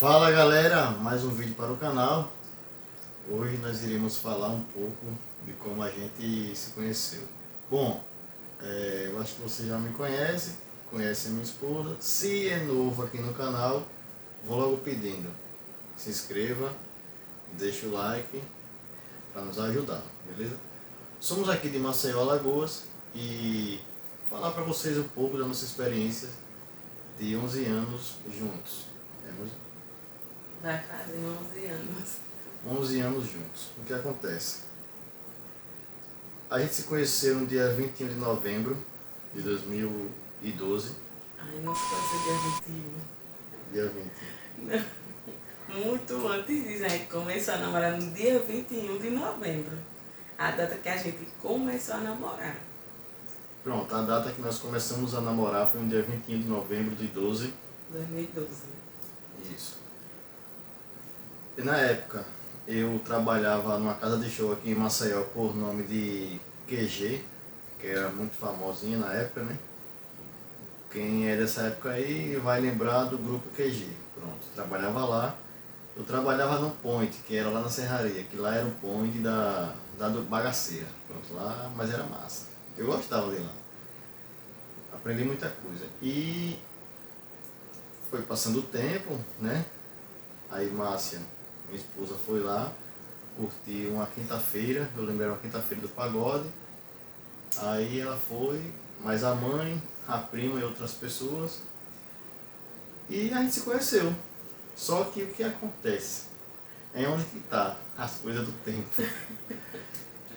Fala galera, mais um vídeo para o canal. Hoje nós iremos falar um pouco de como a gente se conheceu. Bom, eu acho que você já me conhece a minha esposa. Se é novo aqui no canal, vou logo pedindo, se inscreva, deixa o like para nos ajudar, beleza? Somos aqui de Maceió, Alagoas, e falar para vocês um pouco da nossa experiência de 11 anos juntos. Vai fazer 11 anos. 11 anos juntos. O que acontece? A gente se conheceu no dia 21 de novembro de 2012. Ai, não se conheceu dia 21. Dia 20. Não, muito antes disso, a gente começou a namorar no dia 21 de novembro. A data que a gente começou a namorar. Pronto, a data que nós começamos a namorar foi no dia 21 de novembro de 2012. Isso. E na época, eu trabalhava numa casa de show aqui em Maceió por nome de QG, que era muito famosinha na época, né? Quem é dessa época aí vai lembrar do grupo QG. Pronto, trabalhava lá. Eu trabalhava no Point, que era lá na Serraria, que lá era o Point da bagaceira. Pronto, lá, mas era massa. Eu gostava de lá. Aprendi muita coisa. E foi passando o tempo, né? Aí Márcia, minha esposa, foi lá curtir uma quinta-feira, eu lembro, era uma quinta-feira do pagode. Aí ela foi, mais a mãe, a prima e outras pessoas. E a gente se conheceu. Só que o que acontece? É onde que tá as coisas do tempo.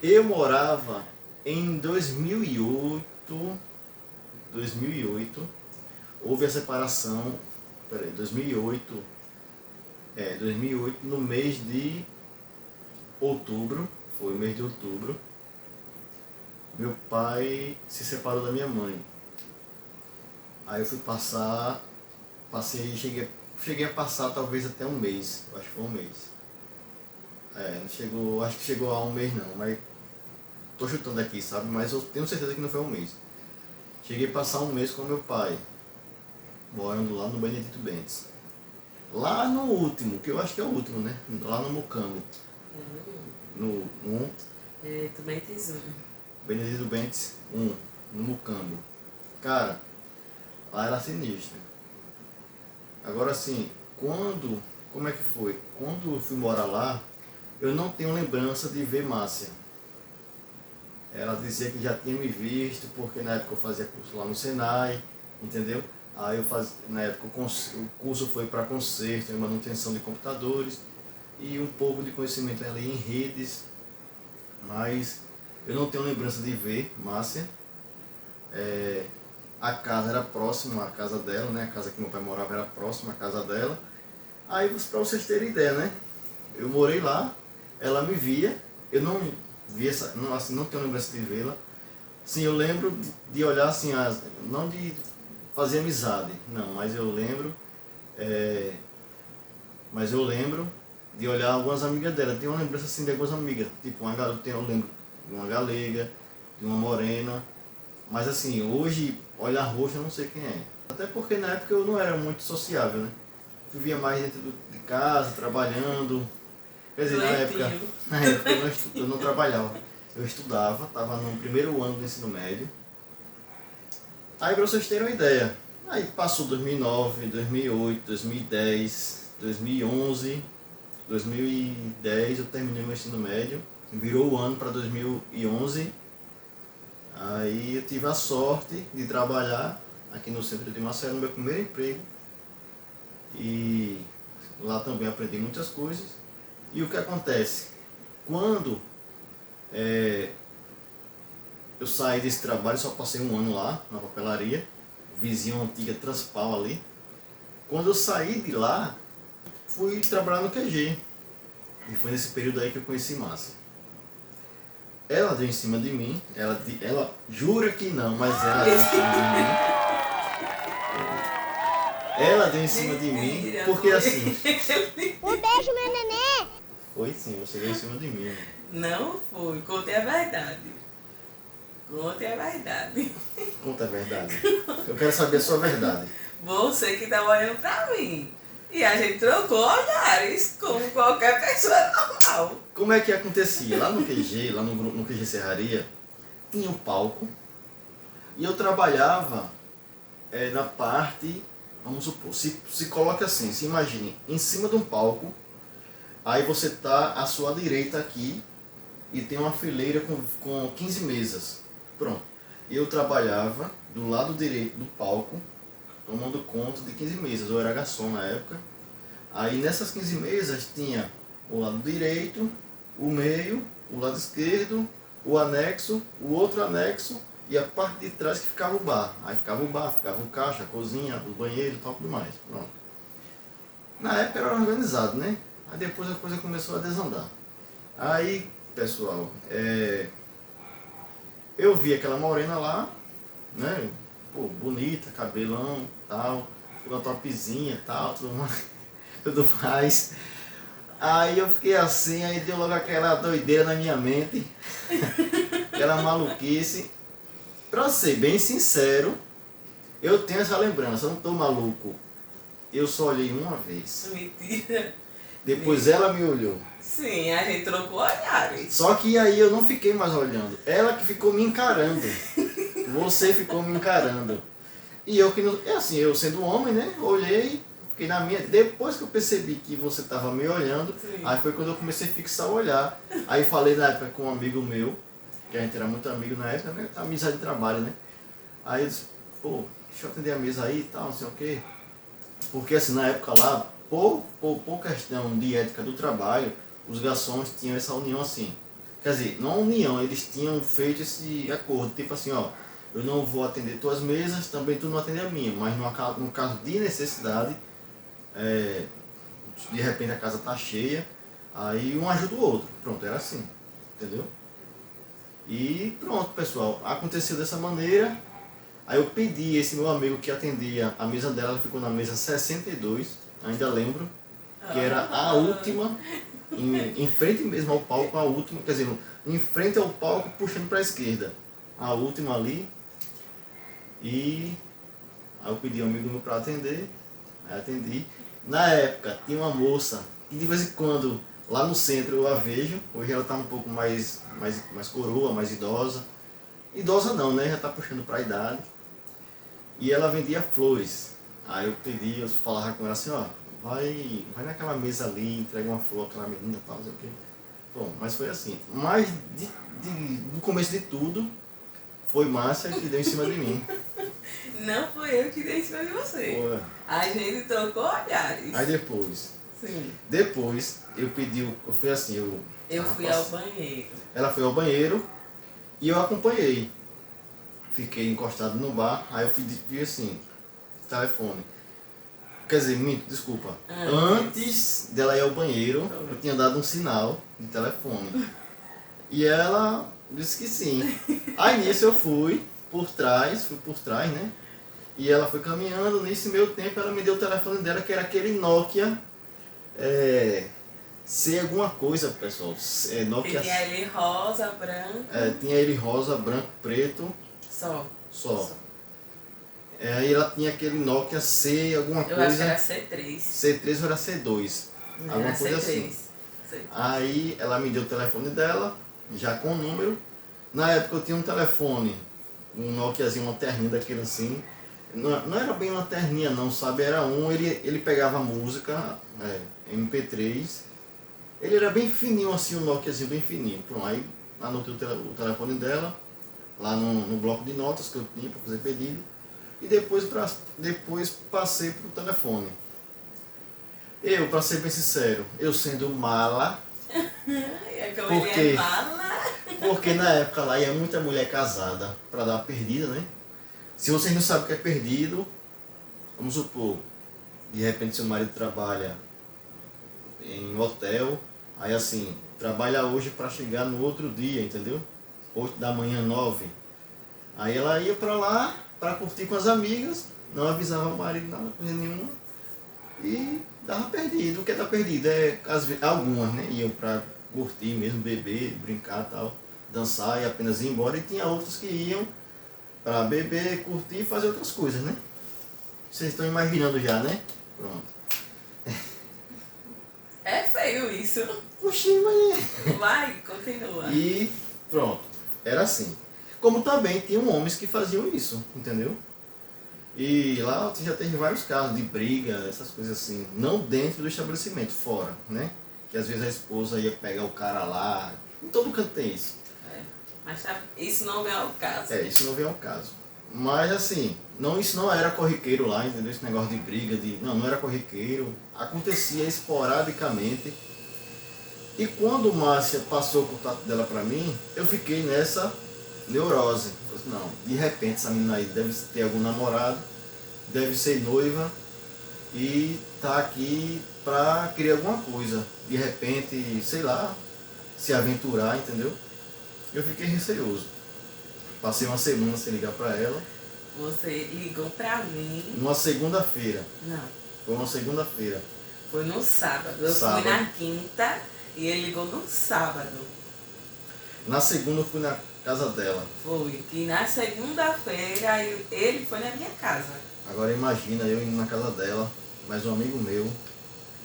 Eu morava em 2008, houve a separação, 2008, no mês de outubro, foi o mês de outubro, meu pai se separou da minha mãe. Aí eu fui cheguei a passar talvez até um mês, acho que foi um mês. Não chegou, acho que chegou a um mês não, mas tô chutando aqui, sabe? Mas eu tenho certeza que não foi um mês. Cheguei a passar um mês com meu pai, morando lá no Benedito Bentes. Lá no último, que eu acho que é o último, né? Lá no Mucambo. No Bentes 1. Benedito Bentes 1, no Mucambo. Cara, lá era sinistro. Agora assim, como é que foi? Quando eu fui morar lá, eu não tenho lembrança de ver Márcia. Ela dizia que já tinha me visto, porque na época eu fazia curso lá no Senai, entendeu? Aí na época o curso foi para conserto e manutenção de computadores e um pouco de conhecimento ali em redes, mas eu não tenho lembrança de ver Márcia. A casa era próxima à casa dela, né? A casa que meu pai morava era próxima à casa dela. Aí, para vocês terem ideia, né? Eu morei lá, ela me via, eu não via, não tenho lembrança de vê-la. Sim, eu lembro de olhar assim, não de fazer amizade, não, mas eu lembro de olhar algumas amigas dela. Tem uma lembrança assim de algumas amigas, tipo eu lembro de uma galega, de uma morena, mas assim, hoje, olhar rosto eu não sei quem é. Até porque na época eu não era muito sociável, né? Vivia mais dentro de casa, trabalhando. Quer dizer, na época eu não trabalhava. Eu estudava, estava no primeiro ano do ensino médio. Aí para vocês terem uma ideia, aí passou 2009, 2008, 2010, 2011, 2010 eu terminei meu ensino médio, virou o ano para 2011, aí eu tive a sorte de trabalhar aqui no centro de Maceió, no meu primeiro emprego, e lá também aprendi muitas coisas. E o que acontece? Quando eu saí desse trabalho, só passei um ano lá, na papelaria, vizinha antiga Transpal ali. Quando eu saí de lá, fui trabalhar no QG. E foi nesse período aí que eu conheci Márcia. Ela deu em cima de mim, ela jura que não, mas ela deu em cima de mim. Ela deu em cima de mim, porque assim... Um beijo, meu neném! Foi sim, você deu em cima de mim. Né? Não foi, contei a verdade. Conte a verdade. Conta a verdade. Eu quero saber a sua verdade. Você que tá olhando pra mim. E a gente trocou olhares como qualquer pessoa normal. Como é que acontecia? Lá no QG, lá no QG Serraria, tinha um palco e eu trabalhava na parte, vamos supor, se coloca assim, se imagine, em cima de um palco, aí você tá à sua direita aqui e tem uma fileira com 15 mesas. Pronto. Eu trabalhava do lado direito do palco, tomando conta de 15 mesas, eu era garçom na época. Aí nessas 15 mesas tinha o lado direito, o meio, o lado esquerdo, o anexo, o outro anexo e a parte de trás que ficava o bar. Aí ficava o bar, ficava o caixa, a cozinha, o banheiro e tal, tudo mais. Pronto. Na época era organizado, né? Aí depois a coisa começou a desandar. Aí, pessoal, eu vi aquela morena lá, né? Pô, bonita, cabelão, tal, toda topzinha, tal, tudo mais. Tudo mais. Aí eu fiquei assim, aí deu logo aquela doideira na minha mente, aquela maluquice. Pra ser bem sincero, eu tenho essa lembrança, eu não tô maluco. Eu só olhei uma vez. Mentira. Depois ela me olhou. Sim, a gente trocou olhares. Só que aí eu não fiquei mais olhando. Ela que ficou me encarando. Você ficou me encarando. E eu que não. É assim, eu sendo homem, né? Olhei, fiquei na minha. Depois que eu percebi que você estava me olhando, Sim. aí foi quando eu comecei a fixar o olhar. Aí falei na época com um amigo meu, que a gente era muito amigo na época, né? Amizade de trabalho, né? Aí eu disse, pô, deixa eu atender a mesa aí e tal, não sei o quê. Porque assim, na época lá, por questão de ética do trabalho, os garçons tinham essa união assim. Quer dizer, não união, eles tinham feito esse acordo, tipo assim, ó, eu não vou atender tuas mesas, também tu não atende a minha, mas no caso de necessidade, de repente a casa tá cheia, aí um ajuda o outro. Pronto, era assim, entendeu? E pronto, pessoal, aconteceu dessa maneira. Aí eu pedi, esse meu amigo que atendia a mesa dela, ela ficou na mesa 62, ainda lembro, que era a última, em frente mesmo ao palco, a última, quer dizer, em frente ao palco, puxando para a esquerda, a última ali. E aí eu pedi um amigo meu para atender, aí atendi. Na época tinha uma moça, que de vez em quando lá no centro eu a vejo, hoje ela está um pouco mais coroa, mais idosa. Idosa não, né? Já está puxando para a idade. E ela vendia flores. Aí eu pedi, eu falava com ela assim, ó, vai naquela mesa ali, entrega uma flor àquela menina e tal, não sei o quê. Bom, mas foi assim. Mas no começo de tudo, foi Márcia que deu em cima de mim. Não foi eu que dei em cima de você. Pô. A gente trocou olhares. Aí depois eu pedi, eu fui assim, eu fui ao banheiro. Ela foi ao banheiro e eu acompanhei. Fiquei encostado no bar, aí eu vi assim, telefone. Quer dizer, desculpa. Antes dela ir ao banheiro, eu tinha dado um sinal de telefone. E ela disse que sim. Aí nisso eu fui por trás, né? E ela foi caminhando, nesse meio tempo ela me deu o telefone dela, que era aquele Nokia, sei alguma coisa, pessoal. Nokia. Tinha ele rosa, branco. Tinha ele rosa, branco, preto. Só. Aí ela tinha aquele Nokia C, alguma coisa. Eu acho que era C3. C3 ou era C2. Alguma Era coisa C3. assim. C3. Aí ela me deu o telefone dela, já com o número. Na época eu tinha um telefone, um Nokiazinho, uma terninha daquele assim. Não era bem uma terninha não, sabe? Era ele pegava música, MP3. Ele era bem fininho assim, um Nokiazinho bem fininho. Pronto, aí anotei o telefone dela, lá no bloco de notas que eu tinha para fazer pedido. E depois passei pro telefone. Eu, para ser bem sincero, eu sendo mala, Porque... mala. Porque na época lá ia muita mulher casada para dar uma perdida, né? Se vocês não sabem o que é perdido, vamos supor, de repente seu marido trabalha em hotel, aí assim, trabalha hoje para chegar no outro dia, entendeu? 8 da manhã, 9. Aí ela ia para lá para curtir com as amigas, não avisava o marido nada, coisa nenhuma, e dava perdido. O que é dar perdido? Algumas, né? Iam para curtir mesmo, beber, brincar e tal, dançar e apenas ir embora, e tinha outras que iam para beber, curtir e fazer outras coisas, né? Vocês estão imaginando já, né? Pronto. isso. Oxi, mas... Vai, continua. E pronto, era assim. Como também tinham homens que faziam isso, entendeu? E lá já teve vários casos de briga, essas coisas assim. Não dentro do estabelecimento, fora, né? Que às vezes a esposa ia pegar o cara lá. Em todo canto tem isso. É, mas tá, isso não vem ao caso. Isso não vem ao caso. Mas assim, isso não era corriqueiro lá, entendeu? Esse negócio de briga, não era corriqueiro. Acontecia esporadicamente. E quando Márcia passou o contato dela pra mim, eu fiquei nessa neurose. Falei assim, não, de repente essa menina aí deve ter algum namorado, deve ser noiva e tá aqui pra querer alguma coisa. De repente, sei lá, se aventurar, entendeu? Eu fiquei receoso. Passei uma semana sem ligar pra ela. Você ligou pra mim. Numa segunda-feira. Não, Foi uma segunda-feira. foi no sábado. Eu Sábado. fui na quinta e ele ligou no sábado. Na segunda eu fui na casa dela. Foi que na segunda-feira ele foi na minha casa. Agora imagina eu indo na casa dela, mais um amigo meu.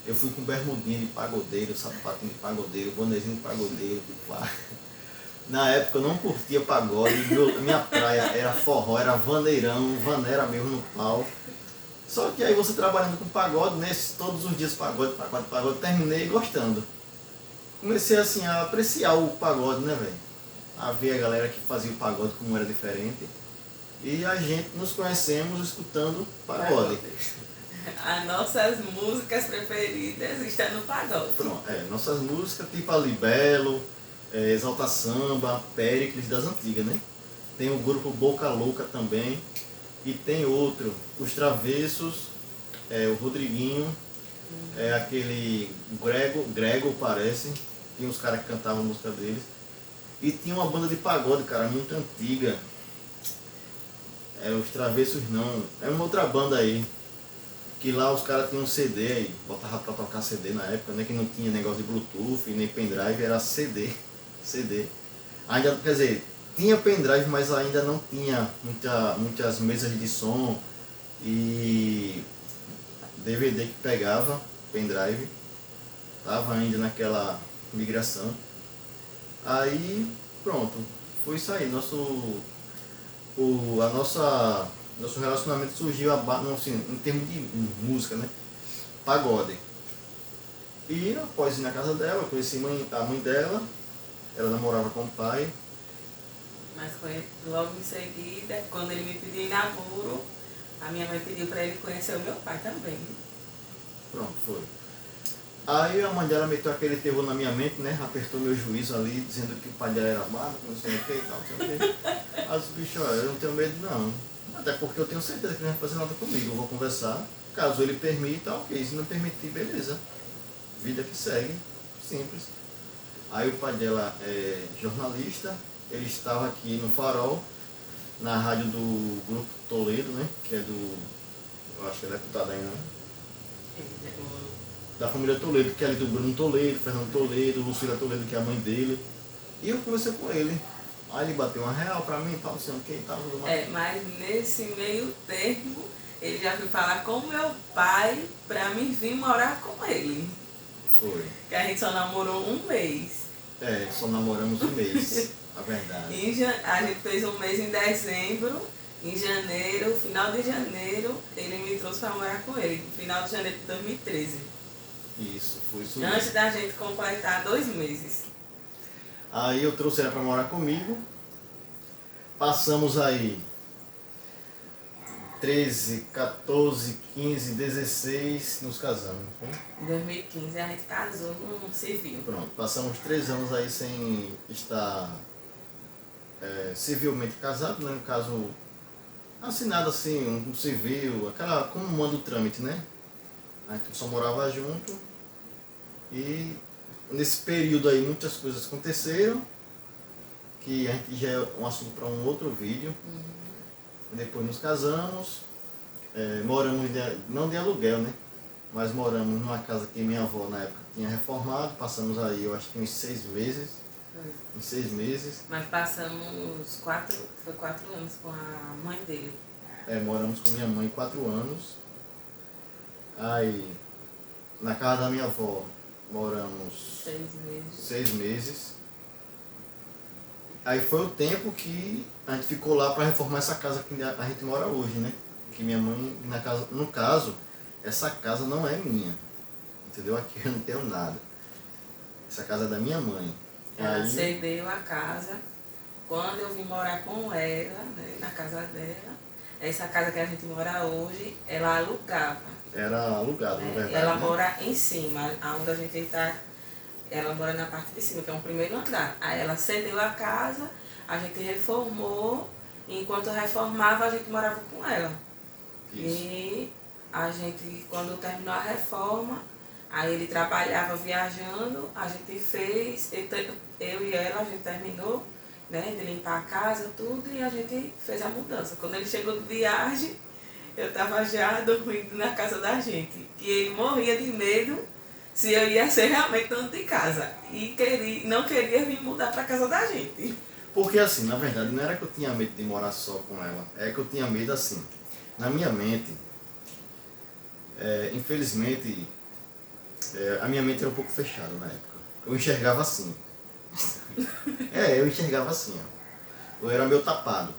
Eu fui com bermudinha de pagodeiro, sapatinho de pagodeiro, bonezinho de pagodeiro. Pá. Na época eu não curtia pagode, minha praia era forró, era vaneirão, vaneira mesmo no pau. Só que aí você trabalhando com pagode, né, todos os dias pagode, terminei gostando. Comecei assim a apreciar o pagode, né, velho? A ver a galera que fazia o pagode como era diferente. E a gente nos conhecemos escutando pagode. As nossas músicas preferidas estão no pagode. Pronto, nossas músicas tipo a Libelo, Exalta Samba, Péricles das antigas, né? Tem o grupo Boca Louca também. E tem outro, Os Travessos, o Rodriguinho, aquele Grego parece, tinha uns caras que cantavam a música deles. E tinha uma banda de pagode, cara, muito antiga. Os Travessos não, é uma outra banda aí. Que lá os caras tinham CD aí, botava pra tocar CD na época, né? Que não tinha negócio de Bluetooth, nem pendrive, era CD. Ainda, quer dizer, tinha pendrive, mas ainda não tinha muitas mesas de som e DVD que pegava, pendrive. Tava ainda naquela migração. Aí, pronto, foi isso aí. Nosso relacionamento surgiu assim, em termos de música, né? Pagode. E após ir na casa dela, eu conheci a mãe dela, ela namorava com o pai. Mas foi logo em seguida, quando ele me pediu em namoro, a minha mãe pediu para ele conhecer o meu pai também. Pronto, foi. Aí a mãe dela meteu aquele terror na minha mente, né? Apertou meu juízo ali, dizendo que o pai dela era amado, não sei o que e tal, não sei o que. Aí os bichos, olha, eu não tenho medo não. Até porque eu tenho certeza que ele não vai fazer nada comigo. Eu vou conversar, caso ele permita, ok. Se não permitir, beleza. Vida que segue, simples. Aí o pai dela é jornalista, ele estava aqui no Farol, na rádio do Grupo Toledo, né? Que é do, eu acho que é deputado ainda, né? Da família Toledo, que é ali do Bruno Toledo, Fernando Toledo, Lucila Toledo, que é a mãe dele. E eu conversei com ele. Aí ele bateu uma real pra mim, tal, não sei o que e tal, tudo mais. Mas nesse meio termo, ele já foi falar com meu pai pra mim vir morar com ele. Foi. Que a gente só namorou um mês. Só namoramos um mês, a verdade. A gente fez um mês em dezembro, em janeiro, final de janeiro, ele me trouxe pra morar com ele, final de janeiro de 2013. Isso, foi isso. Antes da gente completar 2 meses. Aí eu trouxe ela pra morar comigo. Passamos aí 13, 14, 15, 16, nos casamos, não foi? Em 2015 a gente casou num civil. Pronto, passamos 3 anos aí sem estar civilmente casado, né? No caso, assinado assim, um civil, como manda o trâmite, né? A gente só morava junto e nesse período aí muitas coisas aconteceram, que a gente já é um assunto para um outro vídeo. Depois nos casamos, moramos, não de aluguel, né? Mas moramos numa casa que minha avó na época tinha reformado, passamos aí eu acho que uns 6 meses. Em 6 meses. Mas passamos 4 anos com a mãe dele. Moramos com minha mãe 4 anos. Aí, na casa da minha avó, moramos 6 meses. 6 meses. Aí foi o tempo que a gente ficou lá para reformar essa casa que a gente mora hoje, né? Que minha mãe, na casa, no caso, essa casa não é minha, entendeu? Aqui eu não tenho nada. Essa casa é da minha mãe. Ela Aí, cedeu a casa quando eu vim morar com ela, né, na casa dela. Essa casa que a gente mora hoje, ela alugava. era alugado, na verdade. Ela né? mora em cima, onde a gente está. Ela mora na parte de cima, que é um primeiro andar. Aí ela cedeu a casa, a gente reformou, e enquanto reformava, a gente morava com ela. Isso. E a gente, quando terminou a reforma, aí ele trabalhava viajando, a gente fez, eu e ela, a gente terminou, né, de limpar a casa, tudo, e a gente fez a mudança. Quando ele chegou de viagem, eu estava já dormindo na casa da gente, que ele morria de medo se eu ia ser realmente dono de casa. E não queria vir mudar para casa da gente. Porque assim, na verdade, não era que eu tinha medo de morar só com ela, é que eu tinha medo assim. Na minha mente, infelizmente, a minha mente era um pouco fechada na época. Eu enxergava assim. Eu enxergava assim, ó. Eu era meio tapado.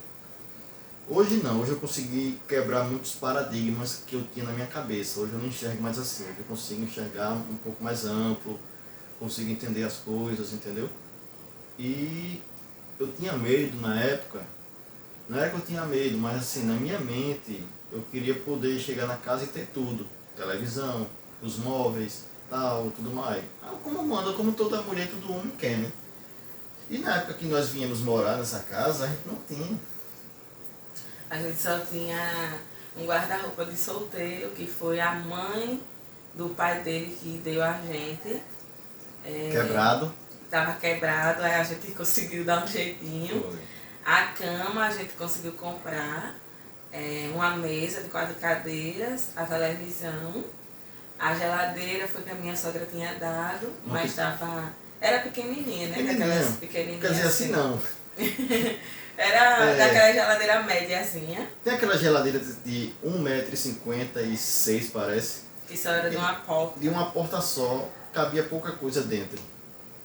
Hoje não, hoje eu consegui quebrar muitos paradigmas que eu tinha na minha cabeça. Hoje eu não enxergo mais assim, hoje eu consigo enxergar um pouco mais amplo, consigo entender as coisas, entendeu? E eu tinha medo na época, não era que eu tinha medo, mas assim, na minha mente, eu queria poder chegar na casa e ter tudo. Televisão, os móveis, tal, tudo mais. Como toda mulher, todo homem quer, né? E na época que nós viemos morar nessa casa, a gente não tinha. A gente só tinha um guarda-roupa de solteiro, que foi a mãe do pai dele que deu a gente. Quebrado. Estava quebrado, aí a gente conseguiu dar um jeitinho. Foi. A cama a gente conseguiu comprar, uma mesa de 4 cadeiras, a televisão. A geladeira foi que a minha sogra tinha dado, mas estava... Era pequenininha, né? Daquelas pequenininhas. Quer dizer assim, não. Era daquela geladeira médiazinha. Tem aquela geladeira de 1,56 m, parece. Que só era de uma porta. De uma porta só, cabia pouca coisa dentro.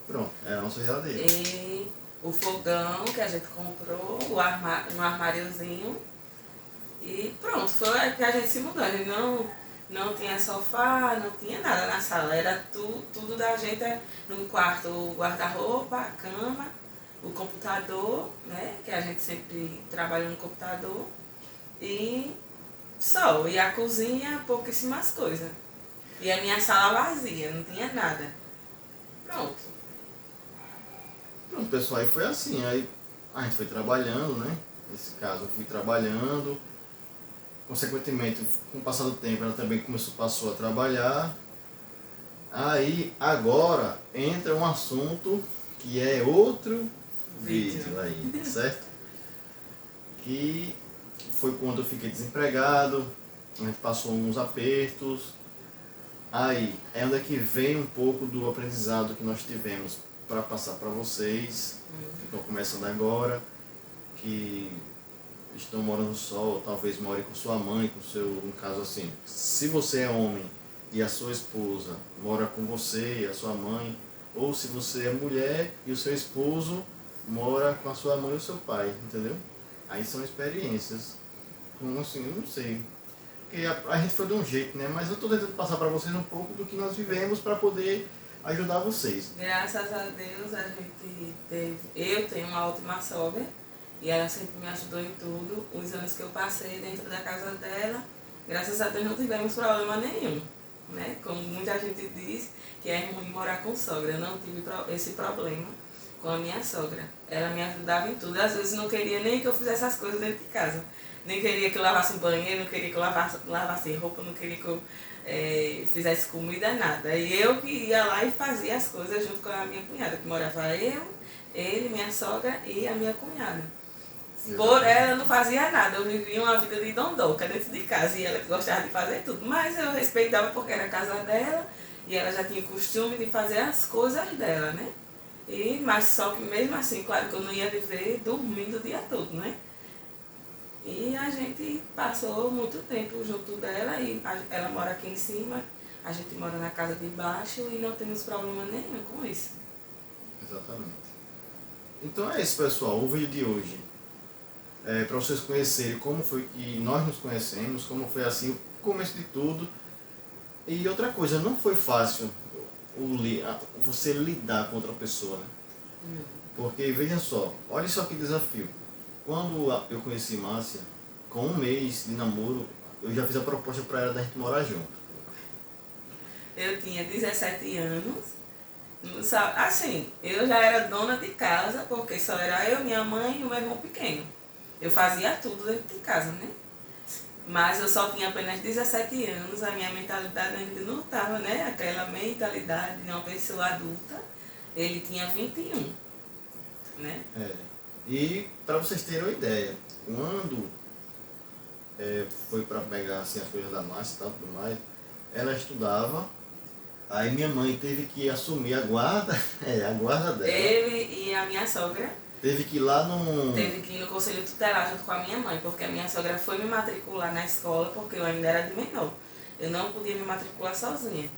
Pronto, era a nossa geladeira. E o fogão que a gente comprou, um armáriozinho. E pronto, foi aí que a gente se mudou. A gente não tinha sofá, não tinha nada na sala. Era tudo da gente no quarto, o guarda-roupa, a cama, o computador, né? Que a gente sempre trabalha no computador. E só. E a cozinha, pouquíssimas coisas. E a minha sala vazia, não tinha nada. Pronto, pessoal, aí foi assim. Aí a gente foi trabalhando, né? Nesse caso, eu fui trabalhando. Consequentemente, com o passar do tempo, ela também passou a trabalhar. Aí, agora, entra um assunto que é outro vídeo aí, tá certo? Que foi quando eu fiquei desempregado, a gente passou uns apertos. Aí, é onde é que vem um pouco do aprendizado que nós tivemos para passar para vocês, que estão começando agora, que estão morando só, ou talvez more com sua mãe, no caso assim, se você é homem e a sua esposa mora com você e a sua mãe, ou se você é mulher e o seu esposo mora com a sua mãe e o seu pai, entendeu? Aí são experiências, como assim, eu não sei, porque a gente foi de um jeito, né? Mas eu estou tentando passar para vocês um pouco do que nós vivemos para poder ajudar vocês. graças a Deus a gente teve. Eu tenho uma ótima sogra e ela sempre me ajudou em tudo. Os anos que eu passei dentro da casa dela, graças a Deus não tivemos problema nenhum, né? Como muita gente diz que é ruim morar com sogra, eu não tive esse problema com a minha sogra. Ela me ajudava em tudo. Às vezes não queria nem que eu fizesse as coisas dentro de casa. Nem queria que eu lavasse o banheiro, não queria que eu lavasse roupa, não queria que eu fizesse comida, nada. E eu que ia lá e fazia as coisas junto com a minha cunhada, que morava ele, minha sogra e a minha cunhada. Por ela eu não fazia nada, eu vivia uma vida de dondoca dentro de casa e ela que gostava de fazer tudo. Mas eu respeitava porque era a casa dela e ela já tinha o costume de fazer as coisas dela, né? Mas só que mesmo assim, claro que eu não ia viver dormindo o dia todo, né? E a gente passou muito tempo junto dela e ela mora aqui em cima, A gente mora na casa de baixo e não temos problema nenhum com isso. Exatamente. Então é isso, pessoal. O vídeo de hoje é para vocês conhecerem como foi que nós nos conhecemos, como foi assim o começo de tudo. E outra coisa, não foi fácil você lidar com outra pessoa, né? Porque, veja só, olha só que desafio. Quando eu conheci Márcia, com 1 mês de namoro, eu já fiz a proposta para ela da gente morar junto. Eu tinha 17 anos, assim, eu já era dona de casa, porque só era eu, minha mãe e o meu irmão pequeno. Eu fazia tudo dentro de casa, né? Mas eu só tinha apenas 17 anos, a minha mentalidade ainda não estava, né? Aquela mentalidade de uma pessoa adulta. Ele tinha 21, né? E para vocês terem uma ideia, quando foi para pegar assim, as coisas da Márcia e tal, tudo mais, ela estudava, aí minha mãe teve que assumir a guarda, a guarda dela. Ele e a minha sogra Teve que ir lá no... teve que ir no conselho tutelar junto com a minha mãe, porque a minha sogra foi me matricular na escola, porque eu ainda era de menor. Eu não podia me matricular sozinha.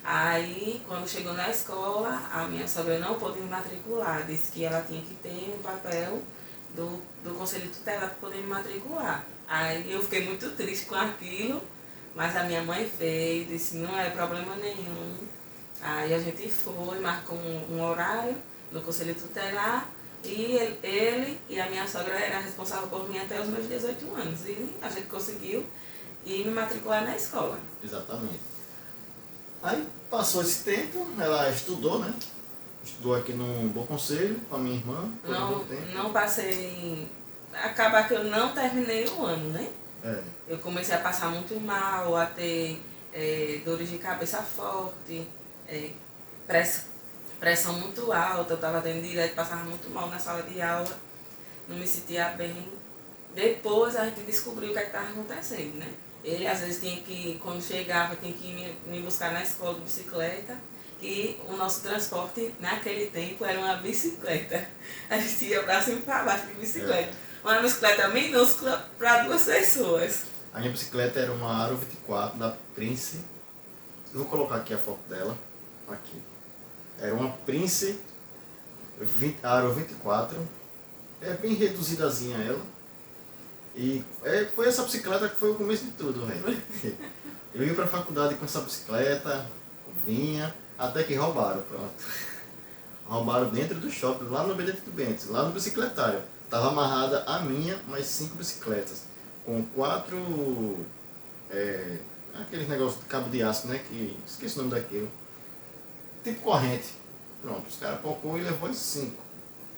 Aí, quando chegou na escola, a minha sogra não pôde me matricular. Disse que ela tinha que ter um papel do conselho tutelar para poder me matricular. Aí eu fiquei muito triste com aquilo, mas a minha mãe veio, disse não é problema nenhum. Aí a gente foi, marcou um horário no conselho tutelar. E ele e a minha sogra era responsável por mim até os meus 18 anos. E a gente conseguiu ir me matricular na escola. Exatamente. Aí passou esse tempo, ela estudou, né? Estudou aqui no Bom Conselho com a minha irmã. Não passei... Acaba que eu não terminei o ano, né? Eu comecei a passar muito mal, a ter dores de cabeça forte, pressão muito alta, eu estava tendo direto, passava muito mal na sala de aula, não me sentia bem. Depois a gente descobriu o que estava acontecendo, né? Ele às vezes tinha que, quando chegava, tinha que ir me buscar na escola de bicicleta, e o nosso transporte naquele tempo era uma bicicleta. A gente ia para cima e para baixo de bicicleta. Uma bicicleta minúscula para 2 pessoas. A minha bicicleta era uma Aro 24 da Prince. Eu vou colocar aqui a foto dela. Aqui. Era uma Prince Aro 24. É bem reduzidazinha ela. E foi essa bicicleta que foi o começo de tudo, velho. Eu ia pra faculdade com essa bicicleta, vinha, até que roubaram, pronto. Roubaram dentro do shopping, lá no Benedito Bentes, lá no bicicletário. Tava amarrada a minha, mais 5 bicicletas. Com 4, aqueles negócios de cabo de aço, né? Que esqueci o nome daquilo. Tipo corrente. Pronto, os caras colocou e levou as 5.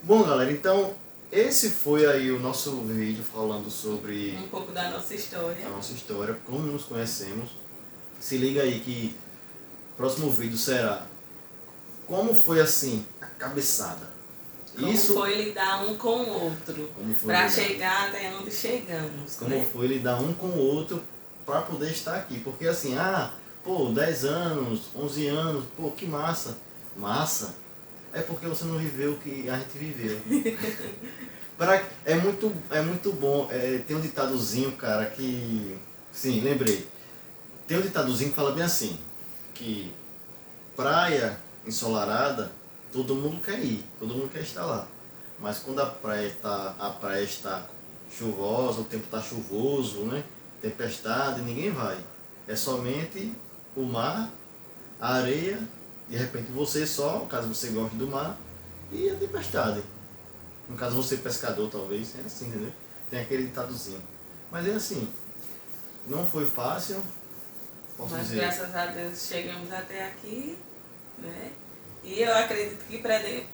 Bom, galera, então esse foi aí o nosso vídeo falando sobre um pouco da nossa história. A nossa história, como nos conhecemos. Se liga aí que o próximo vídeo será como foi assim a cabeçada. Como foi lidar um com o outro para chegar até onde chegamos. Como né? foi lidar um com o outro para poder estar aqui. Porque assim, 10 anos, 11 anos, pô, que massa. Massa. É porque você não viveu o que a gente viveu. É muito bom. Tem um ditadozinho, cara, que... Sim, lembrei. Tem um ditadozinho que fala bem assim, que praia ensolarada, todo mundo quer ir, todo mundo quer estar lá. Mas quando a praia está chuvosa, o tempo está chuvoso, né? Tempestade, ninguém vai. É somente o mar, a areia, de repente você só, caso você goste do mar, e a tempestade. No caso você pescador talvez, é assim, entendeu? Tem aquele ditadozinho. Mas é assim, não foi fácil, posso Mas dizer. graças a Deus chegamos até aqui, né? E eu acredito que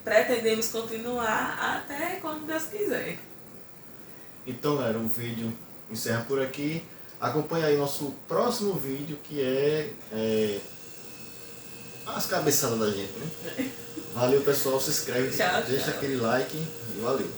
pretendemos continuar até quando Deus quiser. Então, galera, o vídeo encerra por aqui. Acompanhe aí nosso próximo vídeo, que é as cabeçadas da gente, né? Valeu, pessoal. Se inscreve, Tchau, deixa tchau. aquele like e valeu.